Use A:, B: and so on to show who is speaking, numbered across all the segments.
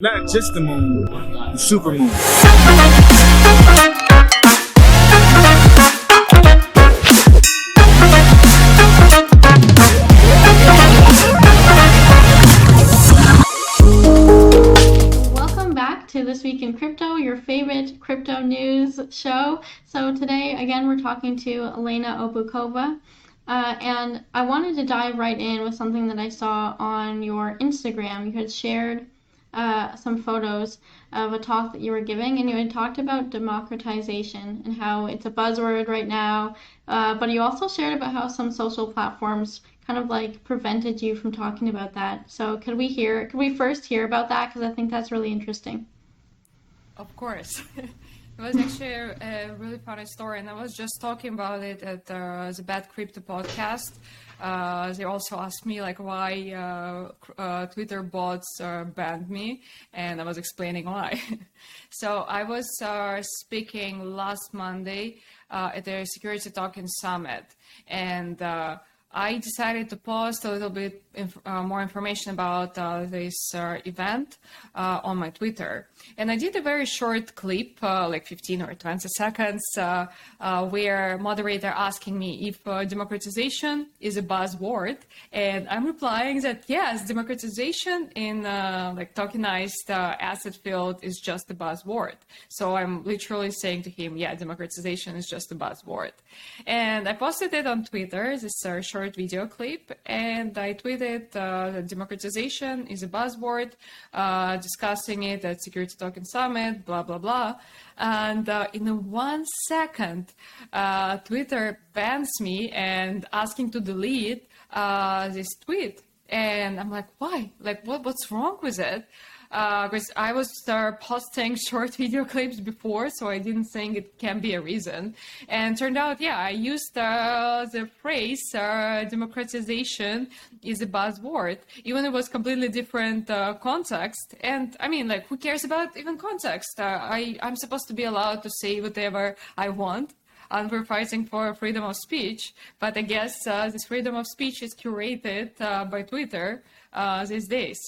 A: Not just the moon, the super moon.
B: Welcome back to This Week in Crypto, your favorite crypto news show. So today, again, we're talking to Elena Obukova. And I wanted to dive right in with something that I saw on your Instagram. You had shared some photos of a talk that you were giving, and you had talked about democratization and how it's a buzzword right now. But you also shared about how some social platforms kind of like prevented you from talking about that. So could we first hear about that? Because I think that's really interesting.
C: Of course. It was actually a really funny story, and I was just talking about it at the Bad Crypto podcast. They also asked me like why Twitter bots banned me, and I was explaining why. So I was speaking last Monday at the Security Token Summit, and I decided to post a little bit more information about this event on my Twitter. And I did a very short clip, like 15 or 20 seconds, where moderator asking me if democratization is a buzzword. And I'm replying that yes, democratization in like tokenized asset field is just a buzzword. So I'm literally saying to him, yeah, democratization is just a buzzword. And I posted it on Twitter, this short video clip, and I tweeted that democratization is a buzzword, discussing it at Security Token Summit, blah, blah, blah. And in 1 second, Twitter bans me and asking to delete this tweet. And I'm like, why? Like, what's wrong with it? Because I was posting short video clips before, so I didn't think it can be a reason. And turned out, yeah, I used the phrase democratization is a buzzword, even it was completely different context. And I mean, like, who cares about even context? I'm supposed to be allowed to say whatever I want. And we're fighting for freedom of speech, but I guess this freedom of speech is curated by Twitter these days.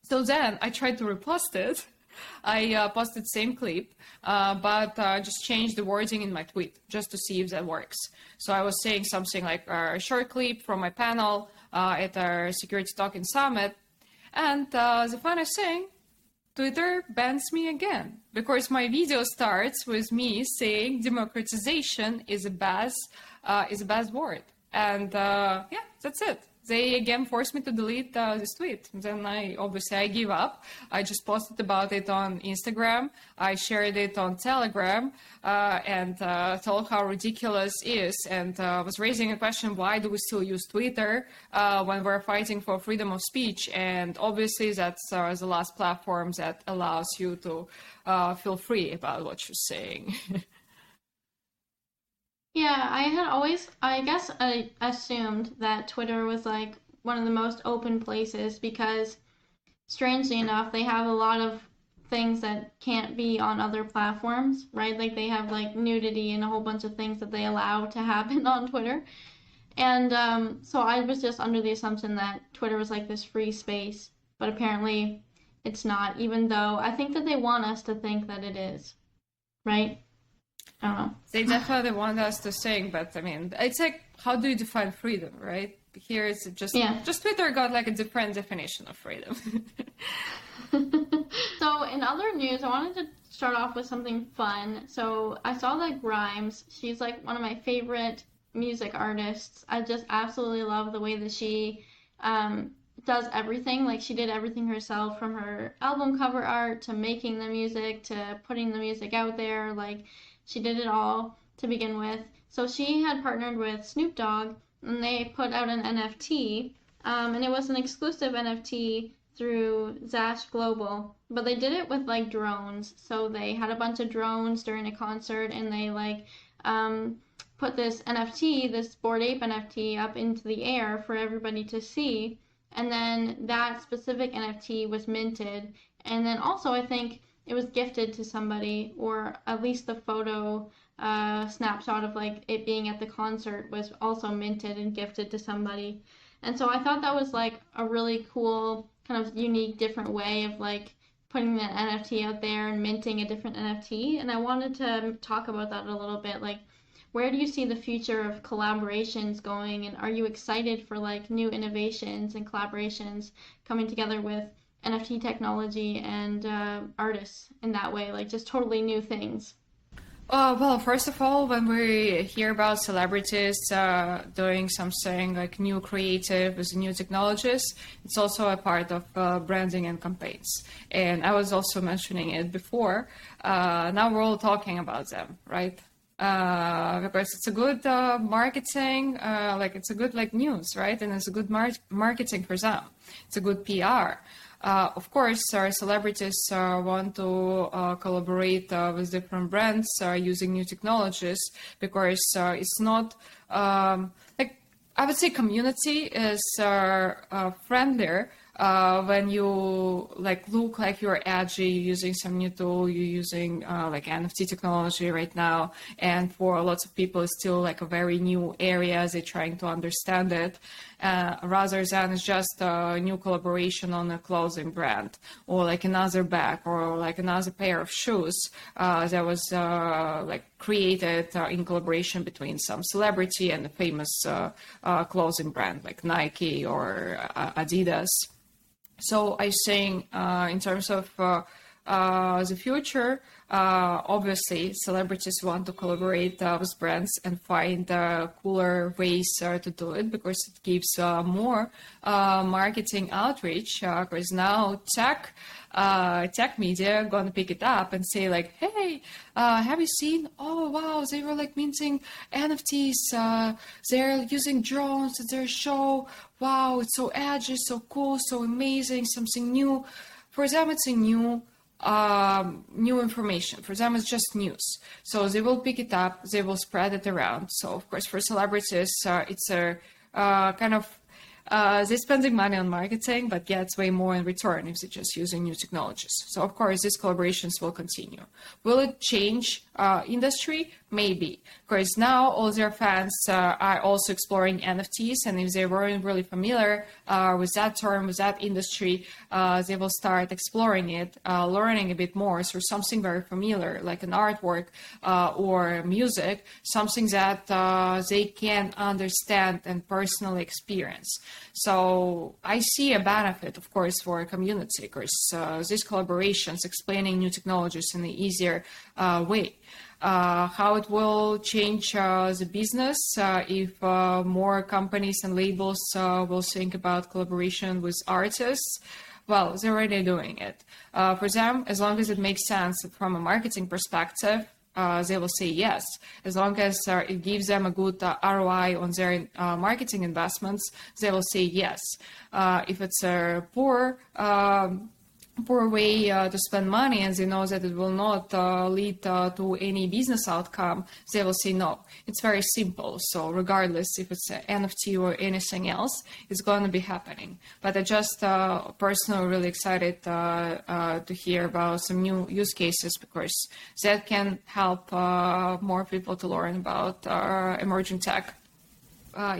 C: So then I tried to repost it. I posted same clip, but just changed the wording in my tweet just to see if that works. So I was saying something like a short clip from my panel at our Security Token Summit. And the funniest thing, Twitter bans me again because my video starts with me saying democratization is a buzzword. And yeah, that's it. They again forced me to delete this tweet. Then I give up. I just posted about it on Instagram. I shared it on Telegram and told how ridiculous it is, and was raising a question: why do we still use Twitter when we're fighting for freedom of speech? And obviously, that's the last platform that allows you to feel free about what you're saying.
B: Yeah, I guess I assumed that Twitter was like one of the most open places because, strangely enough, they have a lot of things that can't be on other platforms, right? Like they have like nudity and a whole bunch of things that they allow to happen on Twitter. And so I was just under the assumption that Twitter was like this free space, but apparently it's not, even though I think that they want us to think that it is, right? I don't know.
C: They definitely want us to sing, but I mean, it's like, how do you define freedom, right? Here it's just Twitter got like a different definition of freedom.
B: So in other news, I wanted to start off with something fun. So I saw that Grimes, she's like one of my favorite music artists. I just absolutely love the way that she does everything. Like she did everything herself, from her album cover art to making the music to putting the music out there. Like she did it all to begin with. So she had partnered with Snoop Dogg, and they put out an NFT, and it was an exclusive NFT through Zash Global, but they did it with like drones. So they had a bunch of drones during a concert, and they like put this NFT, this Bored Ape NFT, up into the air for everybody to see. And then that specific NFT was minted, and then also I think it was gifted to somebody, or at least the photo snapshot of like it being at the concert was also minted and gifted to somebody. And so I thought that was like a really cool kind of unique different way of like putting that NFT out there and minting a different NFT. And I wanted to talk about that a little bit. Like, where do you see the future of collaborations going? And are you excited for like new innovations and collaborations coming together with NFT technology and artists in that way? Like, just totally new things.
C: Well, first of all, when we hear about celebrities doing something like new creative with new technologies, it's also a part of branding and campaigns. And I was also mentioning it before. Now we're all talking about them, right? Because it's a good marketing, like it's a good like news, right? And it's a good marketing for them. It's a good PR. Of course, our celebrities want to collaborate with different brands using new technologies because it's not like I would say community is friendlier when you like look like you're edgy, using some new tool, you're using like NFT technology right now, and for lots of people it's still like a very new area, they're trying to understand it, rather than it's just a new collaboration on a clothing brand or like another bag or like another pair of shoes that was like created in collaboration between some celebrity and a famous clothing brand like Nike or Adidas. So I think in terms of the future, obviously celebrities want to collaborate with brands and find cooler ways to do it because it gives more marketing outreach. Because now tech media gonna pick it up and say like, hey, have you seen? Oh wow, they were like minting NFTs. They're using drones at their show. Wow, it's so edgy, so cool, so amazing, something new. For them, it's a new information. For them, it's just news. So they will pick it up, they will spread it around. So of course, for celebrities, it's a kind of they're spending money on marketing, but gets way more in return if they're just using new technologies. So of course, these collaborations will continue. Will it change industry? Maybe, because now all their fans are also exploring NFTs, and if they weren't really familiar with that term, with that industry, they will start exploring it, learning a bit more through something very familiar, like an artwork or music, something that they can understand and personally experience. So I see a benefit, of course, for a community, because these collaborations explaining new technologies in an easier way. How it will change the business if more companies and labels will think about collaboration with artists. Well, they're already doing it. For them, as long as it makes sense from a marketing perspective, they will say yes. As long as it gives them a good ROI on their marketing investments, they will say yes. If it's a poor way to spend money and they know that it will not lead to any business outcome, they will say no. It's very simple. So regardless if it's an NFT or anything else, it's going to be happening. But I just personally really excited to hear about some new use cases because that can help more people to learn about emerging tech.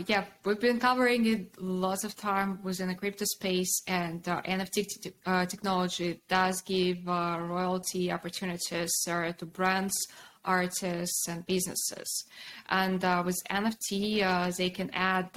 C: Yeah, we've been covering it lots of time within the crypto space, and NFT technology does give royalty opportunities to brands, artists, and businesses. And with NFT, they can add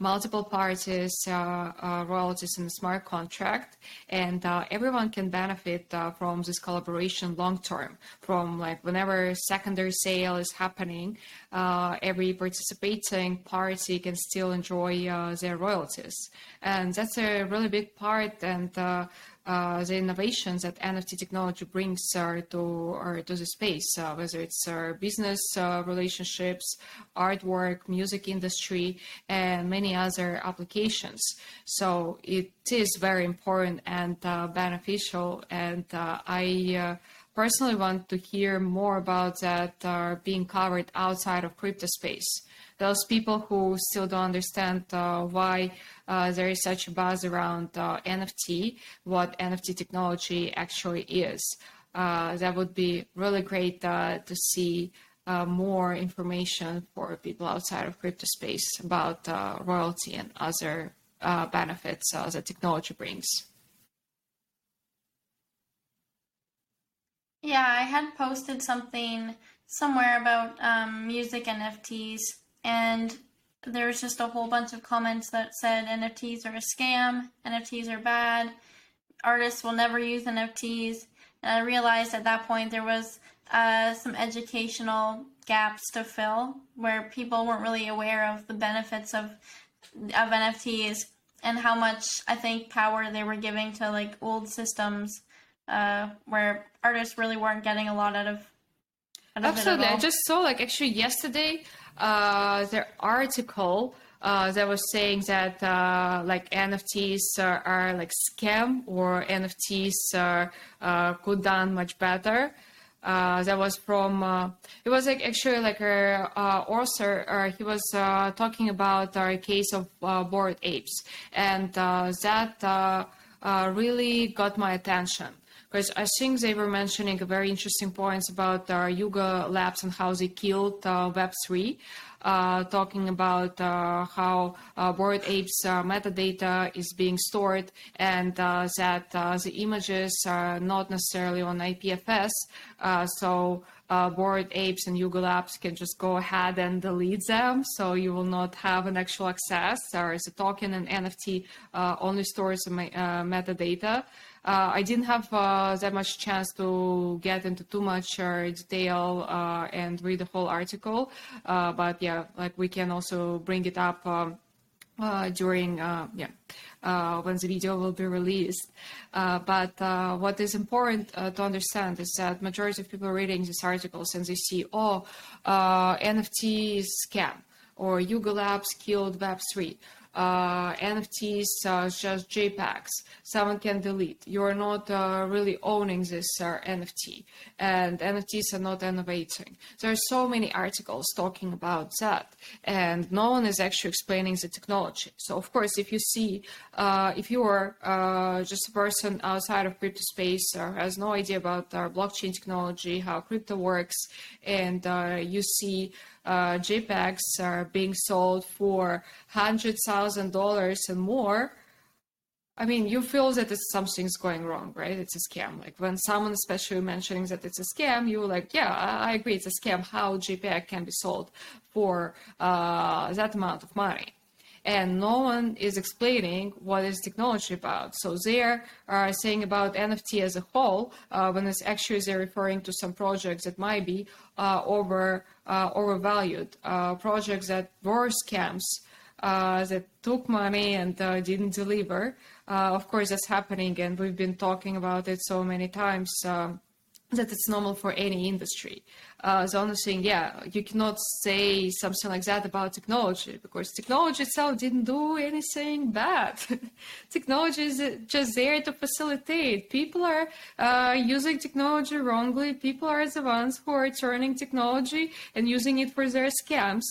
C: multiple parties, royalties in a smart contract, and everyone can benefit from this collaboration long term. From like whenever secondary sale is happening, every participating party can still enjoy their royalties, and that's a really big part. And the innovations that NFT technology brings to the space, whether it's business relationships, artwork, music industry, and many other applications. So it is very important and beneficial, and I personally want to hear more about that being covered outside of crypto space. Those people who still don't understand why there is such a buzz around NFT, what NFT technology actually is. That would be really great to see more information for people outside of crypto space about royalty and other benefits that technology brings.
B: Yeah, I had posted something somewhere about music NFTs, and there was just a whole bunch of comments that said NFTs are a scam, NFTs are bad, artists will never use NFTs. And I realized at that point there was some educational gaps to fill where people weren't really aware of the benefits of NFTs and how much I think power they were giving to like old systems where artists really weren't getting a lot out of it at
C: Absolutely. I
B: all.
C: just saw like actually yesterday their article that was saying that like NFTs are like scam or NFTs could done much better. That was from it was like actually like a author. He was talking about a case of Bored Apes, and that really got my attention. Because I think they were mentioning a very interesting points about Yuga Labs and how they killed Web3, talking about how Bored Apes metadata is being stored and that the images are not necessarily on IPFS. So Bored Apes and Yuga Labs can just go ahead and delete them, so you will not have an actual access. There is a token and NFT only stores metadata. I didn't have that much chance to get into too much detail and read the whole article, but yeah, like we can also bring it up during when the video will be released. But what is important to understand is that majority of people reading these articles and they see, NFT is scam or Yuga Labs killed Web3. NFTs just JPEGs. Someone can delete. You are not really owning this NFT, and NFTs are not innovating. There are so many articles talking about that, and no one is actually explaining the technology. So, of course, if you see, if you are just a person outside of crypto space or has no idea about blockchain technology, how crypto works, and you see JPEGs are being sold for $100,000 and more, I mean, you feel that it's something's going wrong, right? It's a scam. Like when someone especially mentioning that it's a scam, you're like, yeah, I agree, it's a scam. How JPEG can be sold for that amount of money? And no one is explaining what is technology about. So they are saying about NFT as a whole, when it's actually they're referring to some projects that might be overvalued, projects that were scams, that took money and didn't deliver. Of course, that's happening, and we've been talking about it so many times. That it's normal for any industry. The only thing, you cannot say something like that about technology because technology itself didn't do anything bad. Technology is just there to facilitate. People are using technology wrongly. People are the ones who are turning technology and using it for their scams.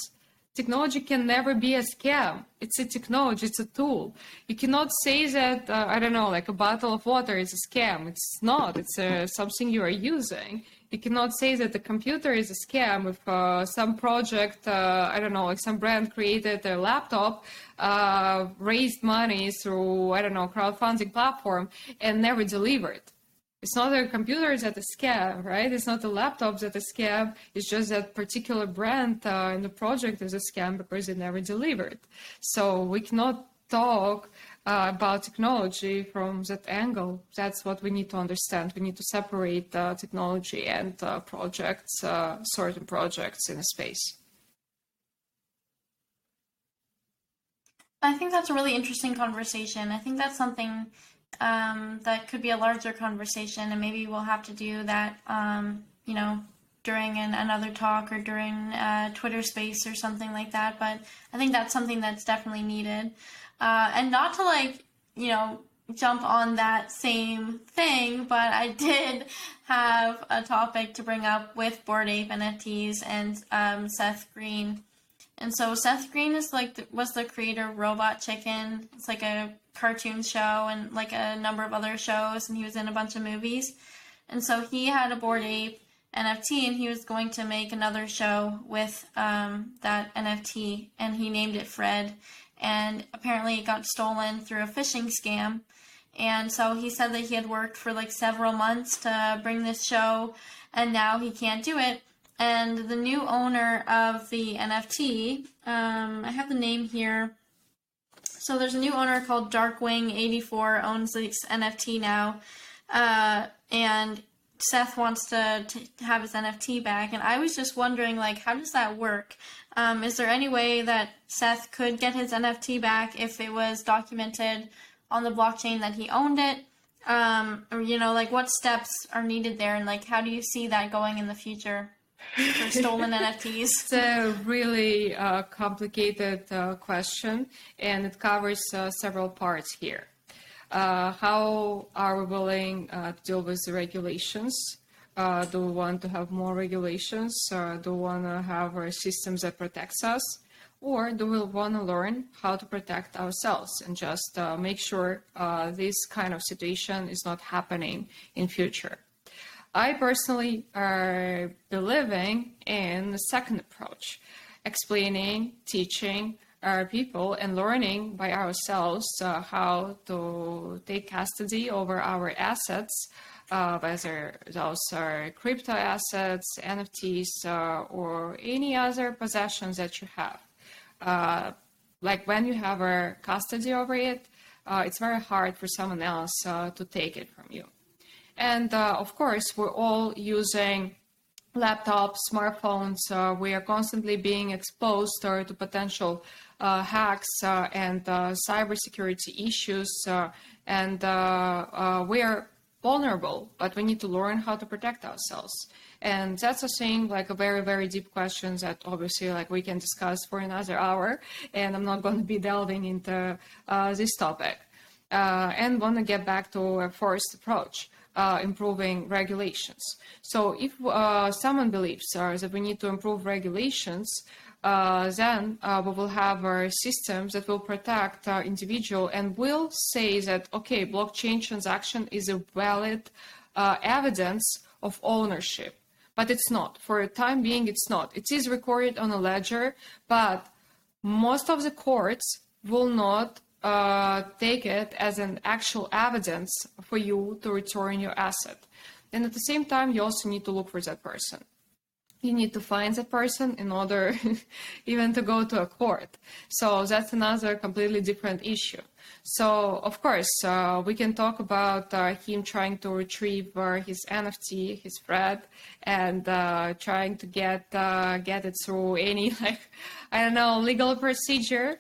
C: Technology can never be a scam. It's a technology, it's a tool. You cannot say that, I don't know, like a bottle of water is a scam. It's not, it's something you are using. You cannot say that the computer is a scam if some project, I don't know, like some brand created a laptop, raised money through, I don't know, crowdfunding platform and never delivered. It's not a computer that is scam, right? It's not a laptop that is scam. It's just that particular brand in the project is a scam because it never delivered. So we cannot talk about technology from that angle. That's what we need to understand. We need to separate technology and projects, certain projects in a space.
B: I think that's a really interesting conversation. I think that's something that could be a larger conversation, and maybe we'll have to do that, during another talk or during Twitter space or something like that. But I think that's something that's definitely needed. And not to jump on that same thing, but I did have a topic to bring up with Bored Ape NFTs and Seth Green. And so Seth Green is was the creator of Robot Chicken. It's like a cartoon show and like a number of other shows, and he was in a bunch of movies. And so he had a Bored Ape NFT, and he was going to make another show with that NFT, and he named it Fred. And apparently it got stolen through a phishing scam. And so he said that he had worked for like several months to bring this show, and now he can't do it. And the new owner of the NFT, I have the name here. So there's a new owner called Darkwing84, owns this NFT now. And Seth wants to have his NFT back. And I was just wondering, like, how does that work? Is there any way that Seth could get his NFT back if it was documented on the blockchain that he owned it? Or, you know, like, what steps are needed there? And, like, how do you see that going in the future for stolen NFTs?
C: It's a really complicated question, and it covers several parts here. How are we willing to deal with the regulations? Do we want to have more regulations? Do we want to have systems that protects us? Or do we want to learn how to protect ourselves and just make sure this kind of situation is not happening in future? I personally are believing in the second approach, explaining, teaching our people and learning by ourselves how to take custody over our assets, whether those are crypto assets, NFTs, or any other possessions that you have. Like when you have a custody over it, it's very hard for someone else to take it from you. And of course, we're all using laptops, smartphones. We are constantly being exposed to potential hacks and cybersecurity issues, and we are vulnerable, but we need to learn how to protect ourselves. And that's a thing, like a very, very deep question that obviously like we can discuss for another hour, and I'm not going to be delving into this topic. And want to get back to a first approach. Improving regulations. So if someone believes that we need to improve regulations, then we will have systems that will protect individual and will say that, okay, blockchain transaction is a valid evidence of ownership. But it's not. For a time being, it's not. It is recorded on a ledger, but most of the courts will not take it as an actual evidence for you to return your asset. And at the same time, you also need to look for that person. You need to find that person in order even to go to a court. So that's another completely different issue. So, of course, we can talk about him trying to retrieve his NFT, his thread, and trying to get it through any, like, I don't know, legal procedure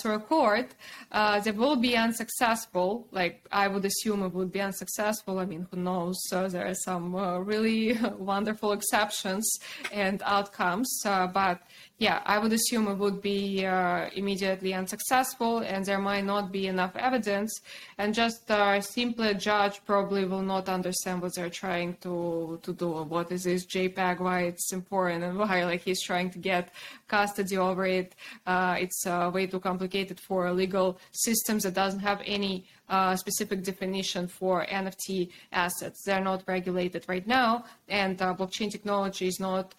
C: through a court. That will be unsuccessful. Like, I would assume it would be unsuccessful. I mean, who knows? There are some really wonderful exceptions and outcomes. But yeah, I would assume it would be immediately unsuccessful, and there might not be enough evidence, and just simply a judge probably will not understand what they're trying to do. What is this JPEG, why it's important, and why like he's trying to get custody over it. It's way too complicated for legal systems that doesn't have any specific definition for NFT assets. They're not regulated right now, and blockchain technology is not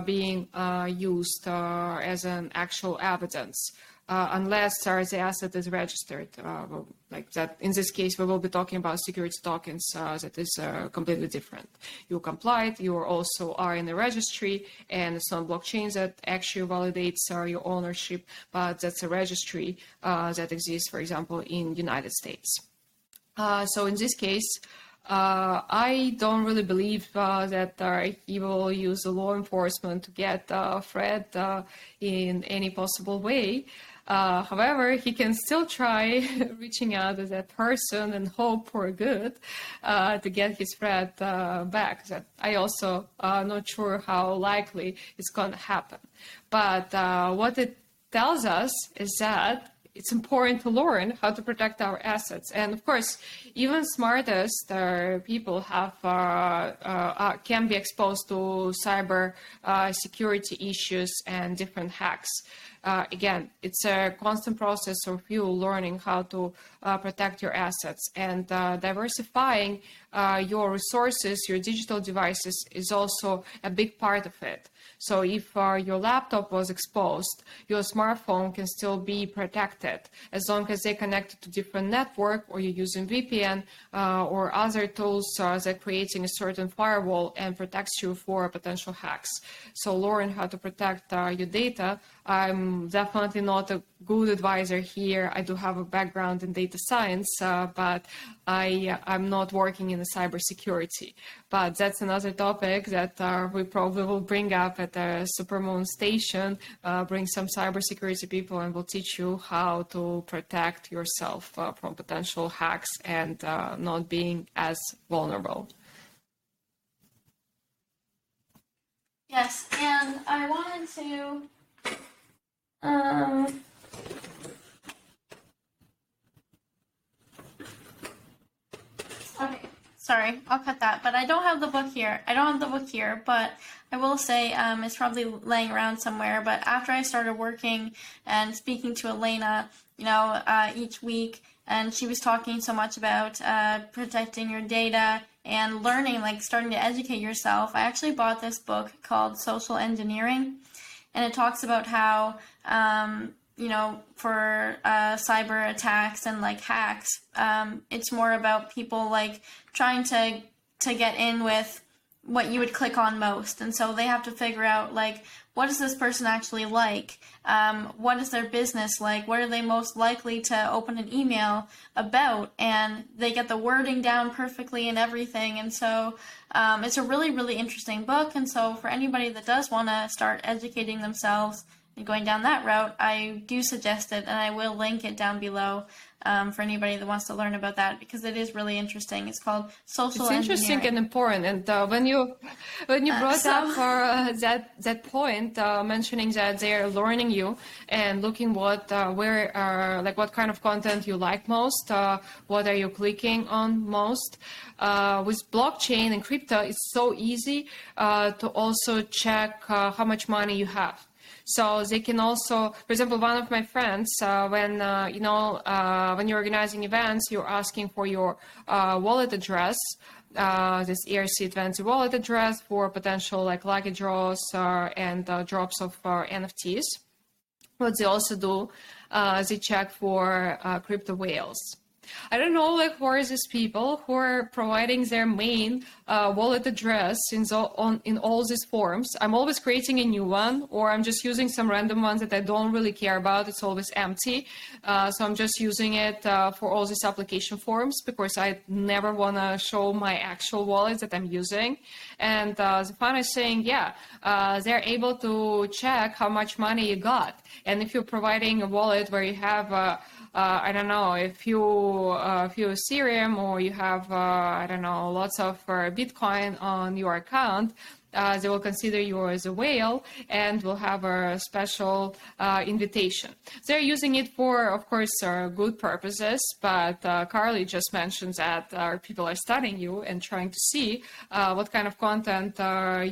C: being used as an actual evidence unless the asset is registered. Like that, in this case, we will be talking about security tokens. That is completely different. You complied. You also are in the registry, and it's not blockchain that actually validates your ownership, but that's a registry that exists, for example, in United States. So in this case, I don't really believe that he will use the law enforcement to get Fred in any possible way. However, he can still try reaching out to that person and hope for good to get his Fred back. That I also not sure how likely it's going to happen. But what it tells us is that it's important to learn how to protect our assets. And of course, even smartest people have can be exposed to cyber security issues and different hacks. Again, it's a constant process of you learning how to protect your assets and diversifying your resources, your digital devices is also a big part of it. So if your laptop was exposed, your smartphone can still be protected as long as they're connected to different network, or you're using VPN or other tools that creating a certain firewall and protects you for potential hacks. So learn how to protect your data. I'm definitely not a good advisor here. I do have a background in data science, but I'm not working in the cybersecurity. But that's another topic that we probably will bring up at the Supermoon station, bring some cybersecurity people, and we'll teach you how to protect yourself from potential hacks and not being as vulnerable.
B: Yes, and I wanted to okay, sorry, I'll cut that. But I don't have the book here. But I will say it's probably laying around somewhere. But after I started working and speaking to Elena, each week, and she was talking so much about protecting your data and learning, like starting to educate yourself, I actually bought this book called Social Engineering. And it talks about how, for cyber attacks and like hacks, it's more about people like trying to get in with what you would click on most. And so they have to figure out like, what is this person actually like? What is their business like? What are they most likely to open an email about? And they get the wording down perfectly and everything. And so it's a really, really interesting book. And so for anybody that does want to start educating themselves and going down that route, I do suggest it, and I will link it down below for anybody that wants to learn about that, because it is really interesting. It's called Social Engineering.
C: It's interesting and important. And when you brought up that point, mentioning that they're learning you and looking what kind of content you like most, what are you clicking on most. With blockchain and crypto, it's so easy to also check how much money you have. So they can also, for example, one of my friends, when you're organizing events, you're asking for your wallet address, this ERC20 wallet address for potential like lucky draws and drops of NFTs. What they also do, they check for crypto whales. I don't know, like, who are these people who are providing their main wallet address in all these forms. I'm always creating a new one, or I'm just using some random ones that I don't really care about. It's always empty. So I'm just using it for all these application forms, because I never want to show my actual wallet that I'm using. And the fund is saying, they're able to check how much money you got. And if you're providing a wallet where you have a few Ethereum, or you have, lots of Bitcoin on your account, they will consider you as a whale and will have a special invitation. They're using it for, of course, good purposes, but Carly just mentioned that people are studying you and trying to see what kind of content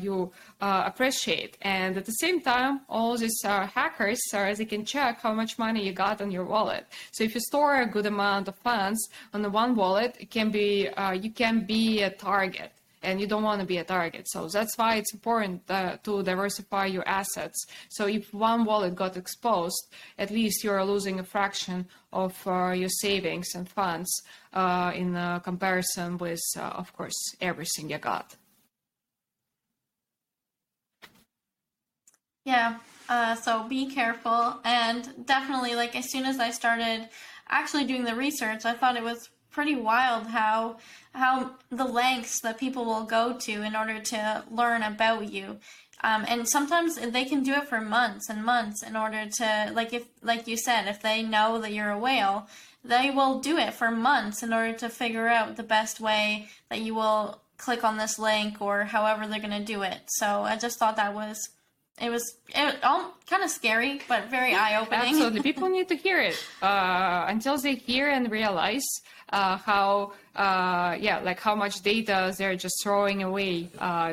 C: you appreciate. And at the same time, all these hackers, they can check how much money you got on your wallet. So if you store a good amount of funds on the one wallet, it can be you can be a target. And you don't want to be a target. So that's why it's important to diversify your assets. So if one wallet got exposed, at least you're losing a fraction of your savings and funds in comparison with, of course, everything you got. Yeah,
B: So be careful. And definitely, like, as soon as I started actually doing the research, I thought it was pretty wild how the lengths that people will go to in order to learn about you. And sometimes they can do it for months and months in order to, like you said, if they know that you're a whale, they will do it for months in order to figure out the best way that you will click on this link or however they're going to do it. So I just thought that was all kind of scary, but very eye-opening.
C: Absolutely. People need to hear it until they hear and realize how much data they're just throwing away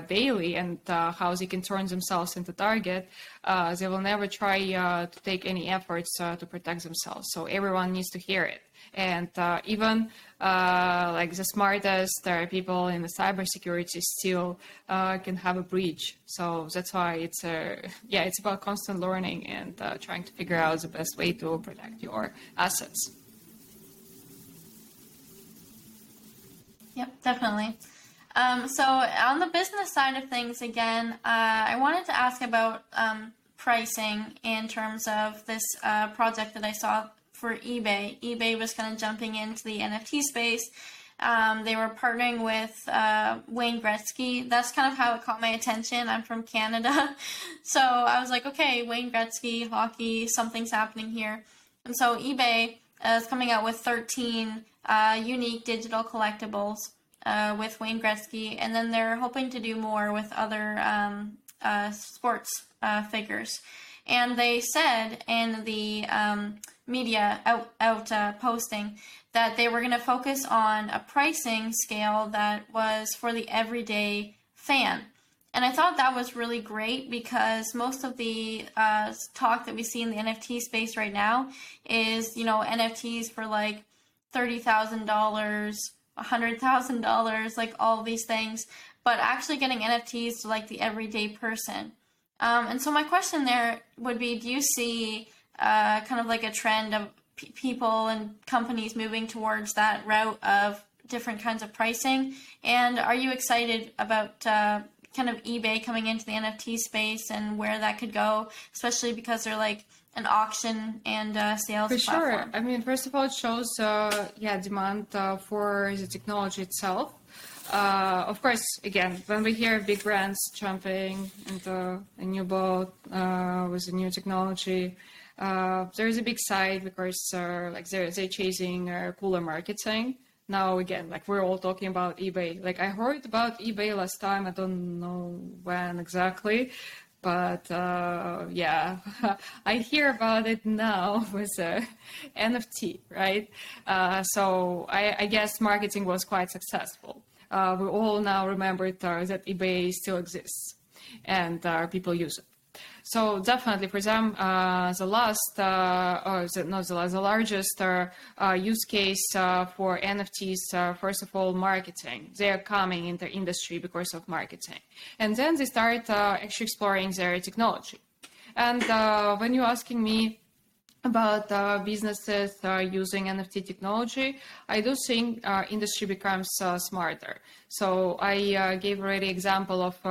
C: daily, and how they can turn themselves into target. They will never try to take any efforts to protect themselves. So everyone needs to hear it. And even like the smartest people in the cybersecurity still can have a breach. So that's why it's about constant learning and trying to figure out the best way to protect your assets.
B: Yep, definitely. So on the business side of things, again, I wanted to ask about pricing in terms of this project that I saw for eBay. eBay was kind of jumping into the NFT space. They were partnering with Wayne Gretzky. That's kind of how it caught my attention. I'm from Canada. So I was like, okay, Wayne Gretzky, hockey, something's happening here. And so eBay is coming out with 13 unique digital collectibles with Wayne Gretzky, and then they're hoping to do more with other sports figures. And they said in the media out posting that they were going to focus on a pricing scale that was for the everyday fan. And I thought that was really great because most of the talk that we see in the NFT space right now is, NFTs for like $30,000, $100,000, like all these things, but actually getting NFTs to like the everyday person. And so my question there would be, do you see kind of like a trend of people and companies moving towards that route of different kinds of pricing? And are you excited about kind of eBay coming into the NFT space and where that could go, especially because they're like an auction and sales
C: For
B: platform?
C: sure. I mean, first of all, it shows demand for the technology itself. Of course, again, when we hear big brands jumping into a new boat with a new technology, there is a big side because they're chasing cooler marketing. Now, again, like we're all talking about eBay. Like I heard about eBay last time. I don't know when exactly. But I hear about it now with NFT, right? So I guess marketing was quite successful. We all now remembered that eBay still exists and people use it. So definitely for them, the largest use case for NFTs, first of all, marketing. They are coming in the industry because of marketing. And then they start actually exploring their technology. And when you're asking me about businesses using NFT technology, I do think industry becomes smarter. So I gave already example of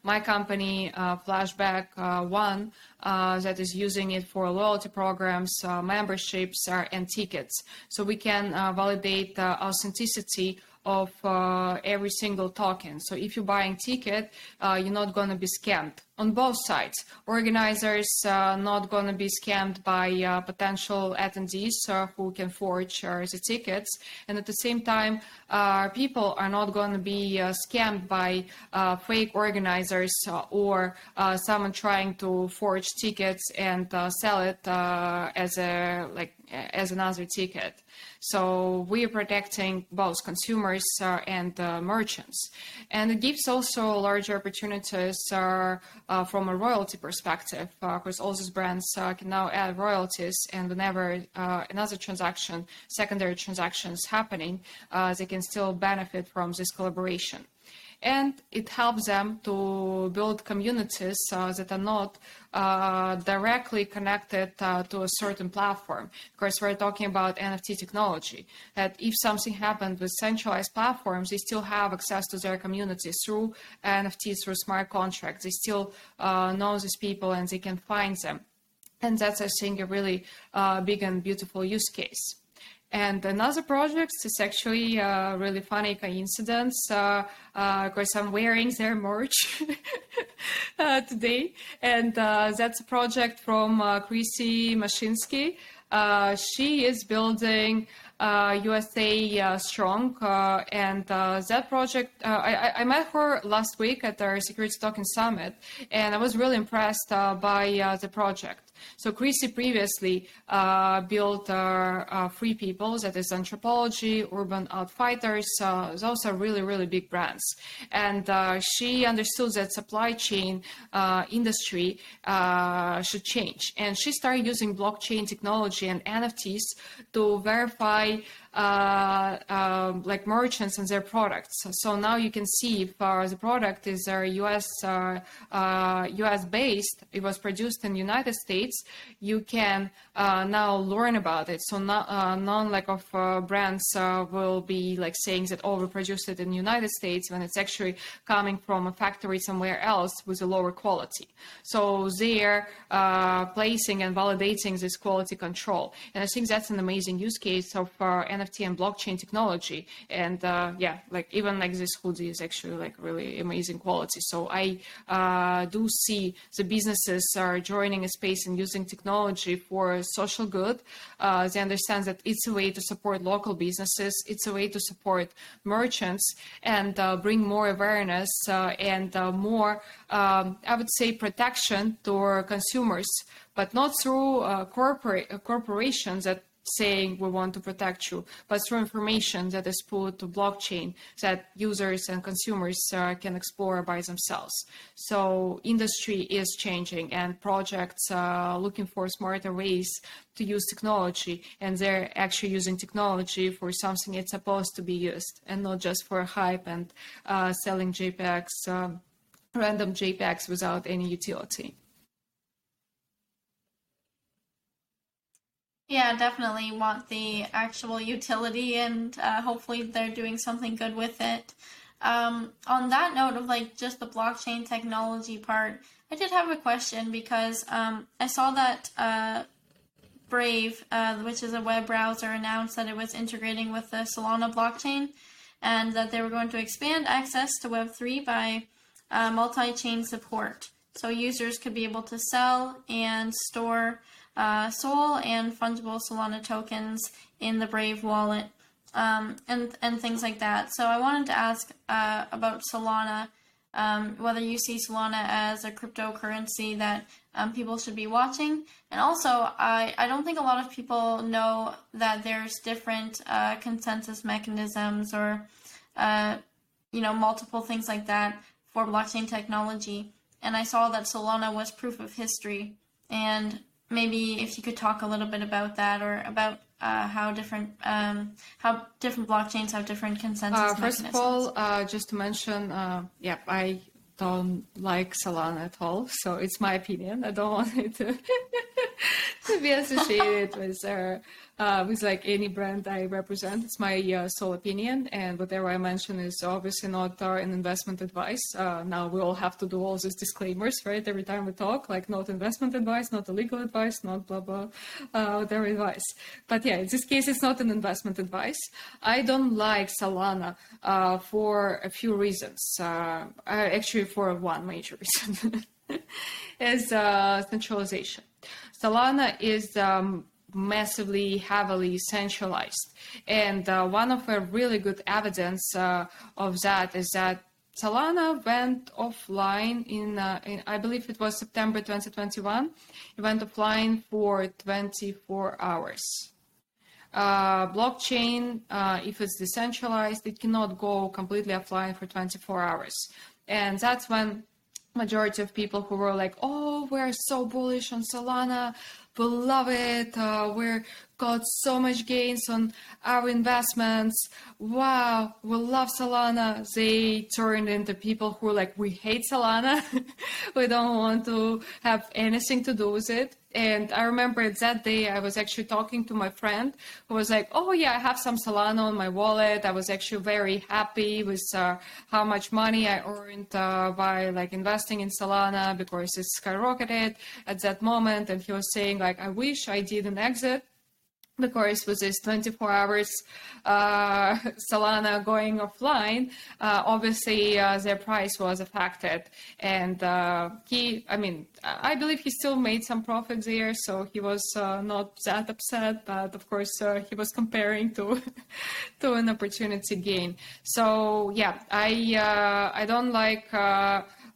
C: my company, Flashback One, that is using it for loyalty programs, memberships, and tickets. So we can validate the authenticity of every single token. So if you're buying ticket, you're not going to be scammed on both sides. Organizers not going to be scammed by potential attendees who can forge the tickets. And at the same time, people are not going to be scammed by fake organizers or someone trying to forge tickets and sell it as another ticket. So we are protecting both consumers and merchants. And it gives also larger opportunities from a royalty perspective, because all these brands can now add royalties, and whenever another transaction, secondary transaction is happening, they can still benefit from this collaboration. And it helps them to build communities that are not directly connected to a certain platform. Of course, we're talking about NFT technology, that if something happened with centralized platforms, they still have access to their communities through NFTs, through smart contracts. They still know these people and they can find them. And that's, I think, a really big and beautiful use case. And another project is actually a really funny coincidence. Because I'm wearing their merch today. And that's a project from Chrissy Mashinsky. She is building USA Strong. And that project, I met her last week at our Security Token Summit. And I was really impressed by the project. So Chrissy previously built Free People, that is Anthropology, Urban Outfitters. Those are really, really big brands. And she understood that supply chain industry should change. And she started using blockchain technology and NFTs to verify by like merchants and their products. So now you can see if the product is US based, it was produced in the United States, you can now learn about it. So none like of brands will be like saying that, oh, we produced it in the United States when it's actually coming from a factory somewhere else with a lower quality. So they're placing and validating this quality control. And I think that's an amazing use case of NFT and blockchain technology. And yeah, like even like this hoodie is actually like really amazing quality. So I do see the businesses are joining a space and using technology for social good. They understand that it's a way to support local businesses, it's a way to support merchants and bring more awareness and more, I would say, protection to our consumers, but not through corporations that saying we want to protect you, but through information that is put to blockchain that users and consumers can explore by themselves. So industry is changing and projects looking for smarter ways to use technology, and they're actually using technology for something it's supposed to be used and not just for hype and selling JPEGs, random JPEGs without any utility.
B: Yeah, definitely want the actual utility, and hopefully they're doing something good with it. On that note of like just the blockchain technology part, I did have a question because I saw that Brave, which is a web browser, announced that it was integrating with the Solana blockchain and that they were going to expand access to Web3 by multi-chain support. So users could be able to sell and store SOL and fungible Solana tokens in the Brave wallet, and things like that. So I wanted to ask about Solana, whether you see Solana as a cryptocurrency that people should be watching. And also, I don't think a lot of people know that there's different consensus mechanisms or multiple things like that for blockchain technology. And I saw that Solana was proof of history, and maybe if you could talk a little bit about that, or about how different blockchains have different consensus mechanisms.
C: First of all, just to mention, yeah, I don't like Solana at all, so it's my opinion. I don't want it to be associated with like any brand I represent. It's my sole opinion, and whatever I mention is obviously not an investment advice. Now we all have to do all these disclaimers, right? Every time we talk, like not investment advice, not illegal advice, not blah blah, whatever advice. But yeah, in this case, it's not an investment advice. I don't like Solana for a few reasons. Actually, for one major reason is centralization. Solana is massively, heavily centralized. And one of the really good evidence of that is that Solana went offline in I believe it was September 2021. It went offline for 24 hours. Blockchain, if it's decentralized, it cannot go completely offline for 24 hours. And that's when majority of people who were like, oh, we're so bullish on Solana, we love it, we're got so much gains on our investments, wow, we love Solana, they turned into people who are like, we hate Solana, we don't want to have anything to do with it. And I remember that day I was actually talking to my friend who was like, oh yeah, I have some Solana on my wallet. I was actually very happy with how much money I earned by like investing in Solana because it skyrocketed at that moment. And he was saying like, I wish I did an exit, because with this 24 hours Solana going offline, obviously their price was affected. And I believe he still made some profit there, so he was not that upset, but of course he was comparing to an opportunity gain. So yeah, I don't like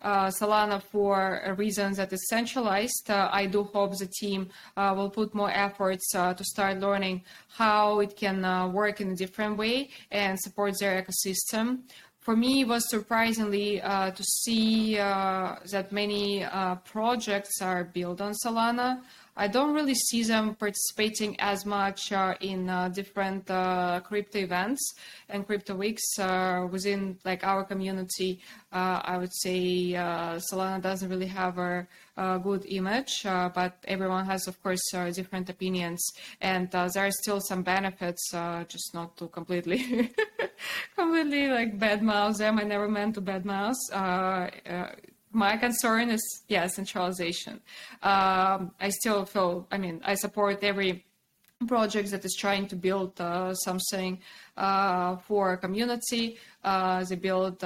C: Solana for a reason that is centralized. I do hope the team will put more efforts to start learning how it can work in a different way and support their ecosystem. For me, it was surprisingly to see that many projects are built on Solana. I don't really see them participating as much in different crypto events and crypto weeks within like our community. I would say Solana doesn't really have a good image, but everyone has, of course, different opinions, and there are still some benefits, just not to completely, completely like badmouth them. I never meant to badmouth. My concern is, yeah, centralization. I still feel, I mean, I support every project that is trying to build something for a community. They build,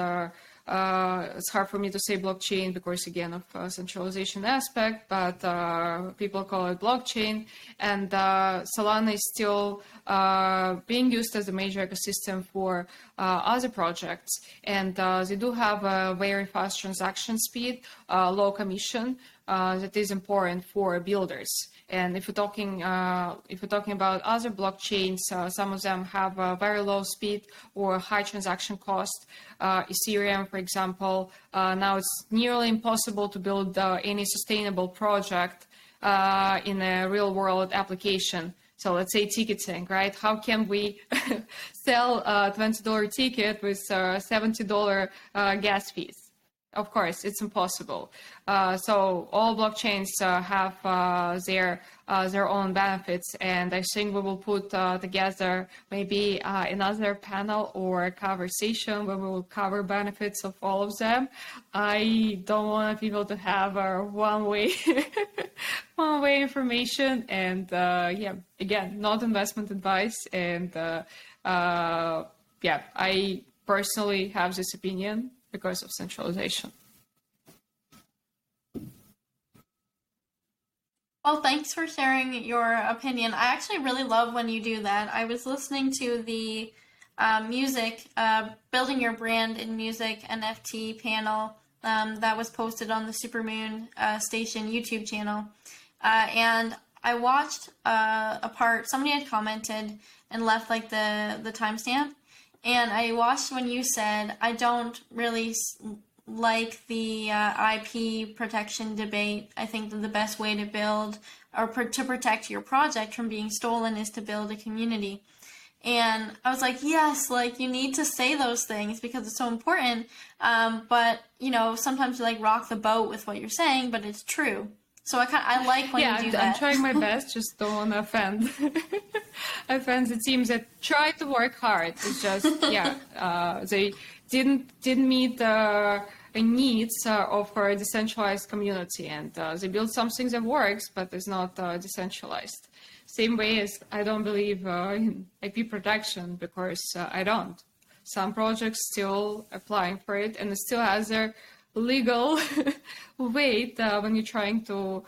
C: it's hard for me to say blockchain because, again, of centralization aspect, but people call it blockchain. And Solana is still being used as a major ecosystem for other projects. And they do have a very fast transaction speed, low commission, that is important for builders. And if we're talking about other blockchains, some of them have a very low speed or high transaction cost. Ethereum, for example, now it's nearly impossible to build any sustainable project in a real-world application. So let's say ticketing, right? How can we sell a $20 ticket with $70 gas fees? Of course, it's impossible. So all blockchains have their own benefits, and I think we will put together maybe another panel or conversation where we will cover benefits of all of them. I don't want people to have one-way one-way information, and yeah, again, not investment advice. And yeah, I personally have this opinion because of centralization.
B: Well, thanks for sharing your opinion. I actually really love when you do that. I was listening to the music, Building Your Brand in Music NFT panel that was posted on the Supermoon Station YouTube channel. And I watched a part, somebody had commented and left like the timestamp. And I watched when you said, I don't really like the IP protection debate. I think that the best way to build or to protect your project from being stolen is to build a community. And I was like, yes, like you need to say those things because it's so important. But, you know, sometimes you like rock the boat with what you're saying, but it's true. So I like when you do that.
C: I'm trying my best, just don't want to offend offend the teams that try to work hard. It's just, they didn't meet the needs of a decentralized community, and they built something that works, but is not decentralized. Same way as I don't believe in IP protection because I don't. Some projects still applying for it, and it still has their legal weight when you're trying to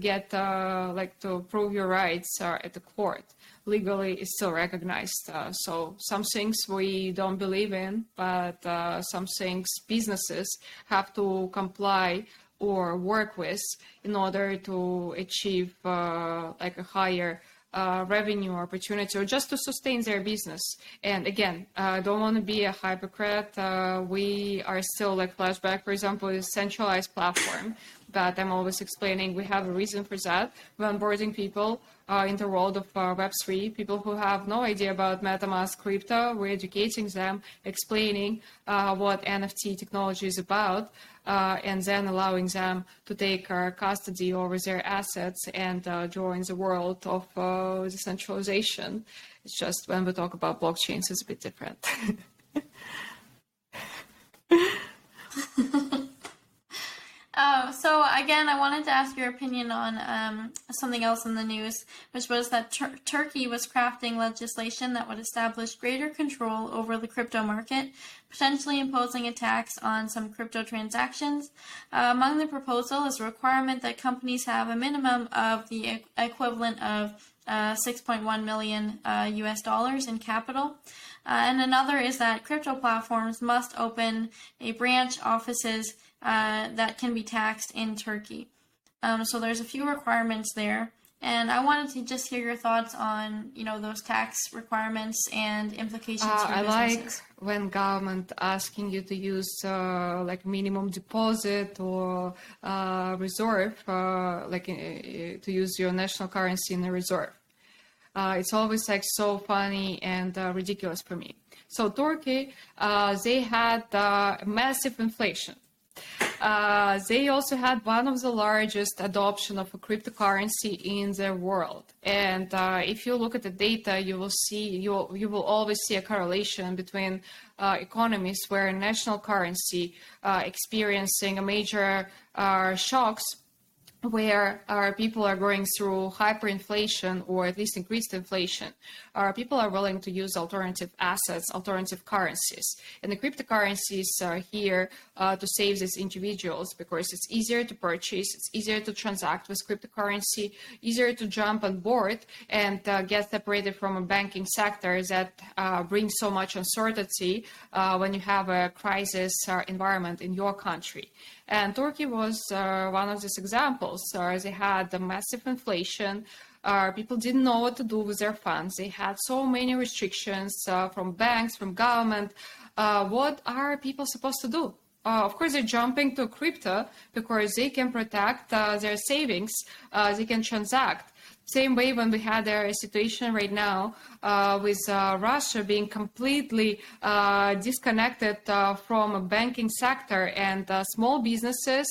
C: get like to prove your rights at the court. Legally, it's still recognized. So some things we don't believe in, but some things businesses have to comply or work with in order to achieve like a higher revenue opportunity or just to sustain their business. And again, I don't want to be a hypocrite. We are still, like Flashback, for example, is a centralized platform, but I'm always explaining we have a reason for that. We're onboarding people in the world of Web3, people who have no idea about MetaMask crypto. We're educating them, explaining what NFT technology is about, and then allowing them to take custody over their assets and join the world of decentralization. It's just when we talk about blockchains, it's a bit different.
B: So again, I wanted to ask your opinion on something else in the news, which was that Turkey was crafting legislation that would establish greater control over the crypto market, potentially imposing a tax on some crypto transactions. Among the proposal is a requirement that companies have a minimum of the equivalent of 6.1 million US dollars in capital. And another is that crypto platforms must open a branch offices that can be taxed in Turkey. So there's a few requirements there. And I wanted to just hear your thoughts on, those tax requirements and implications for
C: I like
B: businesses.
C: when government asking you to use like minimum deposit or reserve, to use your national currency in a reserve. It's always like so funny and ridiculous for me. So Turkey, they had massive inflation. They also had one of the largest adoption of a cryptocurrency in the world. And if you look at the data, you will see you will always see a correlation between economies where national currency experiencing a major shocks, where people are going through hyperinflation or at least increased inflation. People are willing to use alternative assets, alternative currencies. And the cryptocurrencies are here to save these individuals because it's easier to purchase, it's easier to transact with cryptocurrency, easier to jump on board and get separated from a banking sector that brings so much uncertainty when you have a crisis environment in your country. And Turkey was one of these examples. They had a massive inflation. People didn't know what to do with their funds. They had so many restrictions from banks, from government. What are people supposed to do? Of course, they're jumping to crypto because they can protect their savings. They can transact. Same way when we had a situation right now with Russia being completely disconnected from a banking sector, and small businesses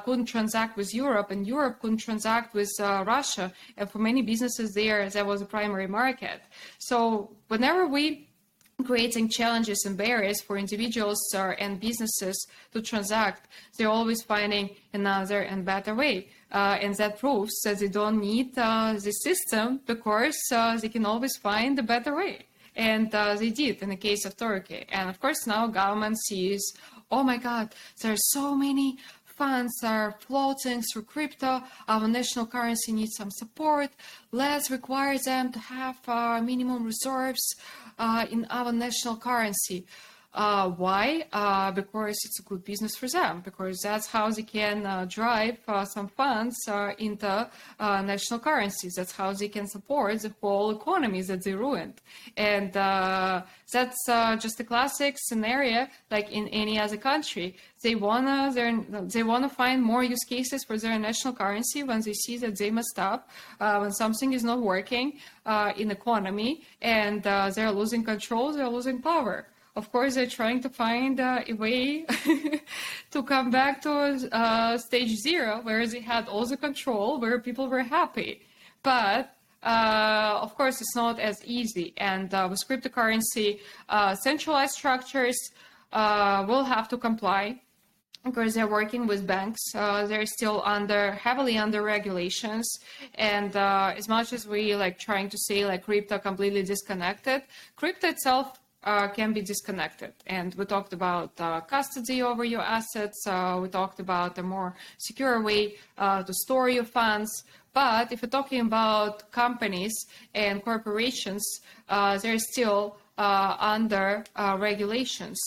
C: couldn't transact with Europe, and Europe couldn't transact with Russia. And for many businesses there, that was a primary market. So whenever we creating challenges and barriers for individuals and businesses to transact, they're always finding another and better way. And that proves that they don't need the system because they can always find a better way. And they did in the case of Turkey. And of course, now government sees, oh my God, there are so many funds are floating through crypto. Our national currency needs some support. Let's require them to have minimum reserves in our national currency. Why? Because it's a good business for them, because that's how they can drive some funds into national currencies. That's how they can support the whole economy that they ruined. And that's just a classic scenario like in any other country. They wanna find more use cases for their national currency when they see that they messed up, when something is not working in economy, and they're losing control, they're losing power. Of course, they're trying to find a way to come back to stage zero, where they had all the control, where people were happy. But of course, it's not as easy. And with cryptocurrency, centralized structures will have to comply because they're working with banks. They're still heavily under regulations. And as much as we like trying to say like crypto completely disconnected, crypto itself can be disconnected. And we talked about custody over your assets. We talked about a more secure way to store your funds. But if we're talking about companies and corporations, they're still under regulations.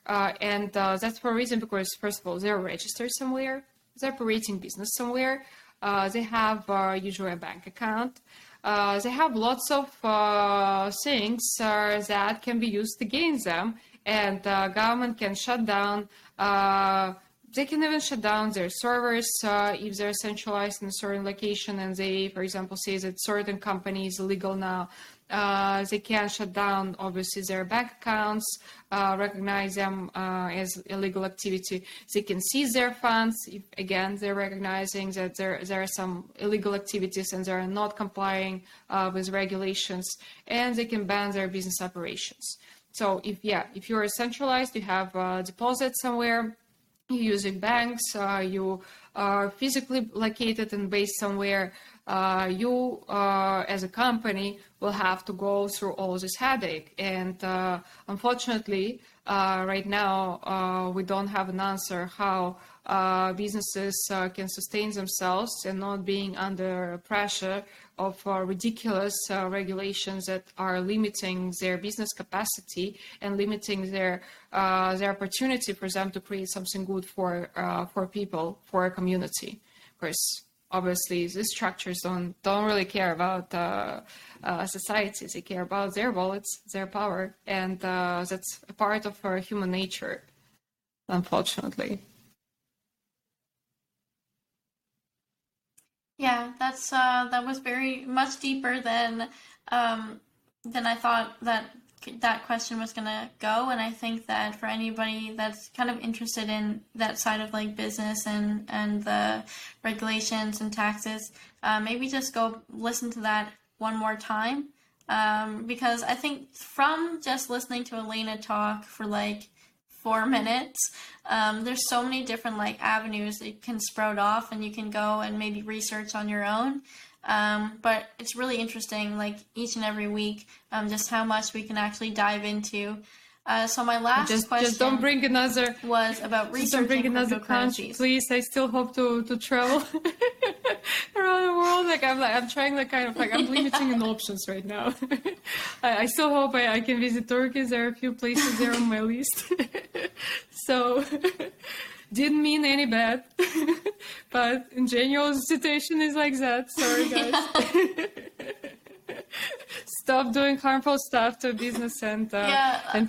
C: And that's for a reason, because first of all, they're registered somewhere, they're operating business somewhere, they have usually a bank account. They have lots of things that can be used against them, and government can shut down. They can even shut down their servers if they're centralized in a certain location, and they, for example, say that certain company is illegal now. They can shut down, obviously, their bank accounts, recognize them as illegal activity. They can seize their funds if, again, they're recognizing that there are some illegal activities and they're not complying with regulations, and they can ban their business operations. So if you're centralized, you have a deposit somewhere, you're using banks, you are physically located and based somewhere, you as a company will have to go through all this headache. And unfortunately, right now, we don't have an answer how businesses can sustain themselves and not being under pressure of ridiculous regulations that are limiting their business capacity and limiting their opportunity for them to create something good for people, for a community. Of course, obviously these structures don't really care about societies. They care about their wallets, their power, and that's a part of our human nature, unfortunately.
B: Yeah, that was very much deeper than I thought that question was gonna go. And I think that for anybody that's kind of interested in that side of like business and the regulations and taxes, maybe just go listen to that one more time, because I think from just listening to Elena talk for like 4 minutes, there's so many different like avenues that you can sprout off and you can go and maybe research on your own. But it's really interesting, like each and every week, just how much we can actually dive into. So my last question
C: just don't bring another
B: was about researching
C: don't bring another crunch,
B: cryptocurrencies.
C: please. I still hope to travel around the world. I'm trying I'm limiting in options right now. I still hope I can visit Turkey. There are a few places there on my list. So didn't mean any bad, but in general the situation is like that. Sorry guys. Stop doing harmful stuff to business and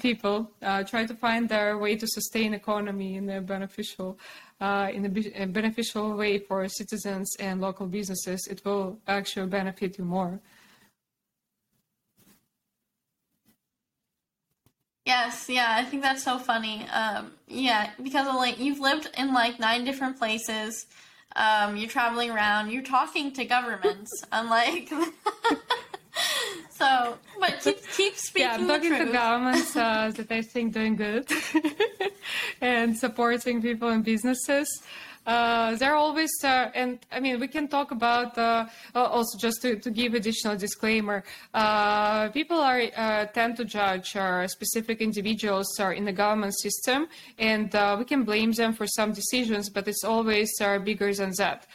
C: people. Try to find their way to sustain economy in a beneficial way for citizens and local businesses. It will actually benefit you more.
B: Yes, yeah, I think that's so funny. Yeah, because of, like, you've lived in like 9 different places. You're traveling around. You're talking to governments. Unlike. So, but keep speaking.
C: Yeah, I'm talking to governments that I think doing good and supporting people and businesses. They're always, and I mean, we can talk about also just to give additional disclaimer. People tend to judge specific individuals in the government system, and we can blame them for some decisions, but it's always bigger than that.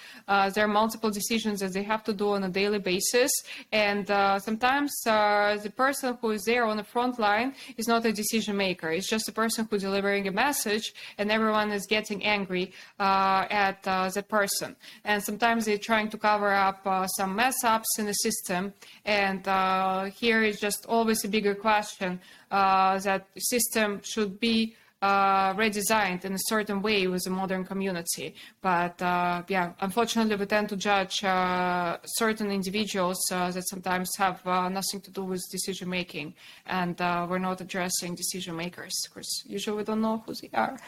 C: There are multiple decisions that they have to do on a daily basis, and sometimes the person who is there on the front line is not a decision maker. It's just a person who's delivering a message, and everyone is getting angry at the person. And sometimes they're trying to cover up some mess ups in the system. And here is just always a bigger question that the system should be redesigned in a certain way with the modern community. But yeah, unfortunately, we tend to judge certain individuals that sometimes have nothing to do with decision making, and we're not addressing decision makers because usually we don't know who they are.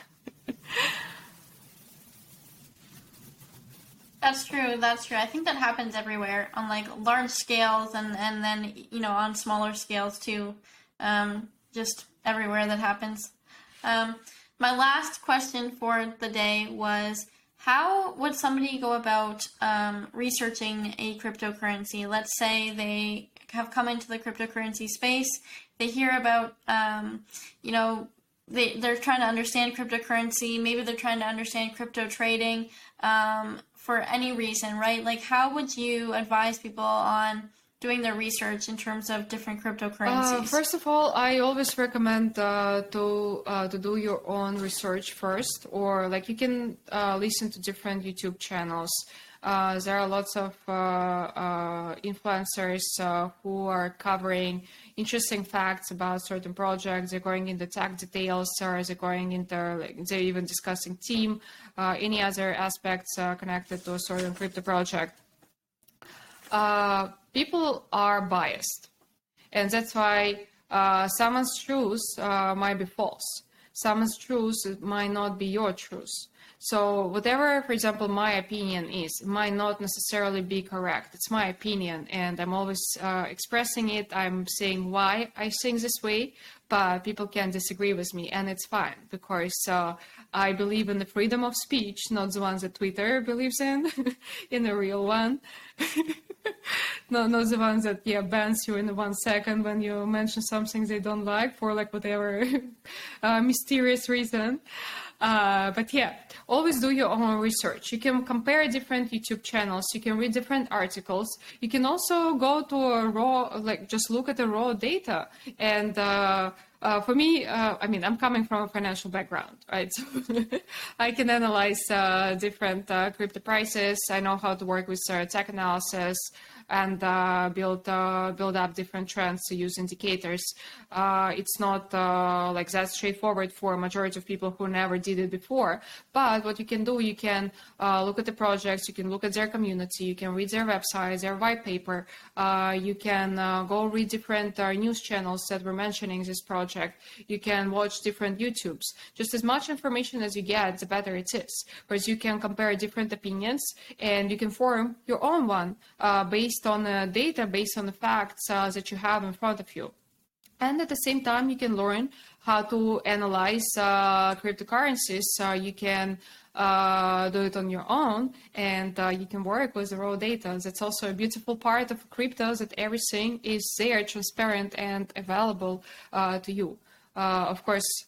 B: That's true. That's true. I think that happens everywhere on like large scales and then, you know, on smaller scales too. Just everywhere that happens. My last question for the day was, how would somebody go about researching a cryptocurrency? Let's say they have come into the cryptocurrency space. They hear about, you know, they're trying to understand cryptocurrency. Maybe they're trying to understand crypto trading for any reason, right? Like, how would you advise people on doing their research in terms of different cryptocurrencies?
C: First of all, I always recommend to do your own research first, or like you can listen to different YouTube channels. There are lots of influencers who are covering interesting facts about certain projects. They're going into tech details, or they're going into, like, they're even discussing team, any other aspects connected to a certain crypto project. People are biased, and that's why someone's truth might be false. Someone's truth might not be your truth. So whatever, for example, my opinion is, might not necessarily be correct. It's my opinion, and I'm always expressing it. I'm saying why I think this way, but people can disagree with me, and it's fine, because I believe in the freedom of speech, not the ones that Twitter believes in the real one. Not the ones that bans you in 1 second when you mention something they don't like for like whatever mysterious reason. But yeah, always do your own research. You can compare different YouTube channels. You can read different articles. You can also go to a raw, like just look at the raw data and For me, I mean, I'm coming from a financial background, right? So I can analyze different crypto prices. I know how to work with tech analysis and build up different trends to use indicators. It's not like that straightforward for a majority of people who never did it before. But what you can do, you can look at the projects, you can look at their community, you can read their website, their white paper, you can go read different news channels that were mentioning this project. You can watch different YouTubes. Just as much information as you get, the better it is. Because you can compare different opinions and you can form your own one based on the data, based on the facts that you have in front of you. And at the same time, you can learn how to analyze cryptocurrencies. You can do it on your own, and you can work with the raw data. That's also a beautiful part of cryptos, that everything is there, transparent and available to you. Of course,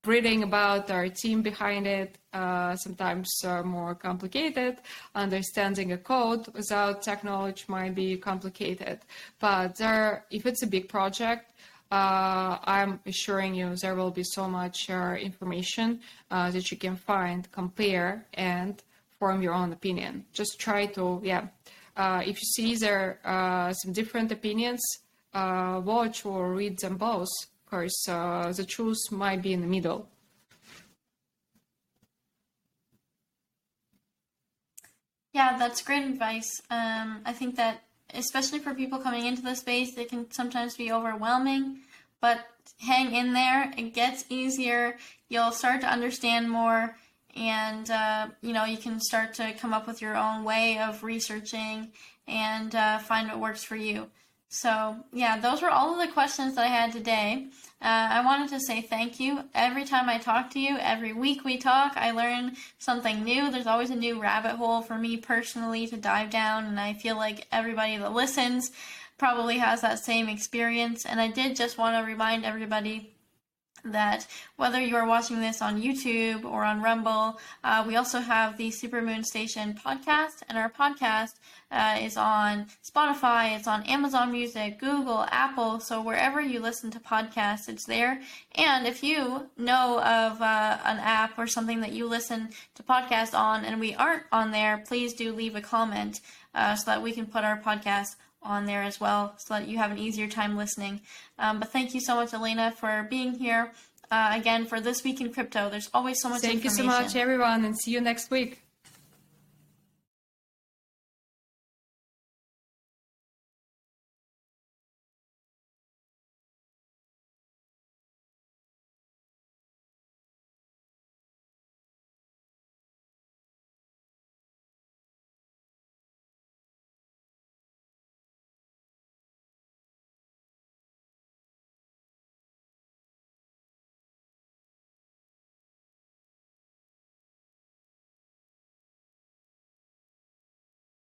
C: reading about our team behind it, sometimes more complicated. Understanding a code without tech knowledge might be complicated. But if it's a big project, I'm assuring you there will be so much information that you can find, compare, and form your own opinion. Just try to, if you see there some different opinions, watch or read them both. Of course, the truth might be in the middle.
B: Yeah, that's great advice. I think that especially for people coming into the space, it can sometimes be overwhelming, but hang in there. It gets easier. You'll start to understand more, and you can start to come up with your own way of researching and find what works for you. So yeah, those were all of the questions that I had today. I wanted to say thank you. Every time I talk to you, every week we talk, I learn something new. There's always a new rabbit hole for me personally to dive down, and I feel like everybody that listens probably has that same experience. And I did just want to remind everybody that whether you are watching this on YouTube or on Rumble, we also have the Supermoon Station podcast, and our podcast is on Spotify, it's on Amazon Music, Google, Apple, so wherever you listen to podcasts, it's there. And if you know of an app or something that you listen to podcasts on and we aren't on there, please do leave a comment so that we can put our podcast on there as well, so that you have an easier time listening. But thank you so much, Elena, for being here again for This Week in Crypto. There's always so much information.
C: Thank you so much, everyone, and see you next week.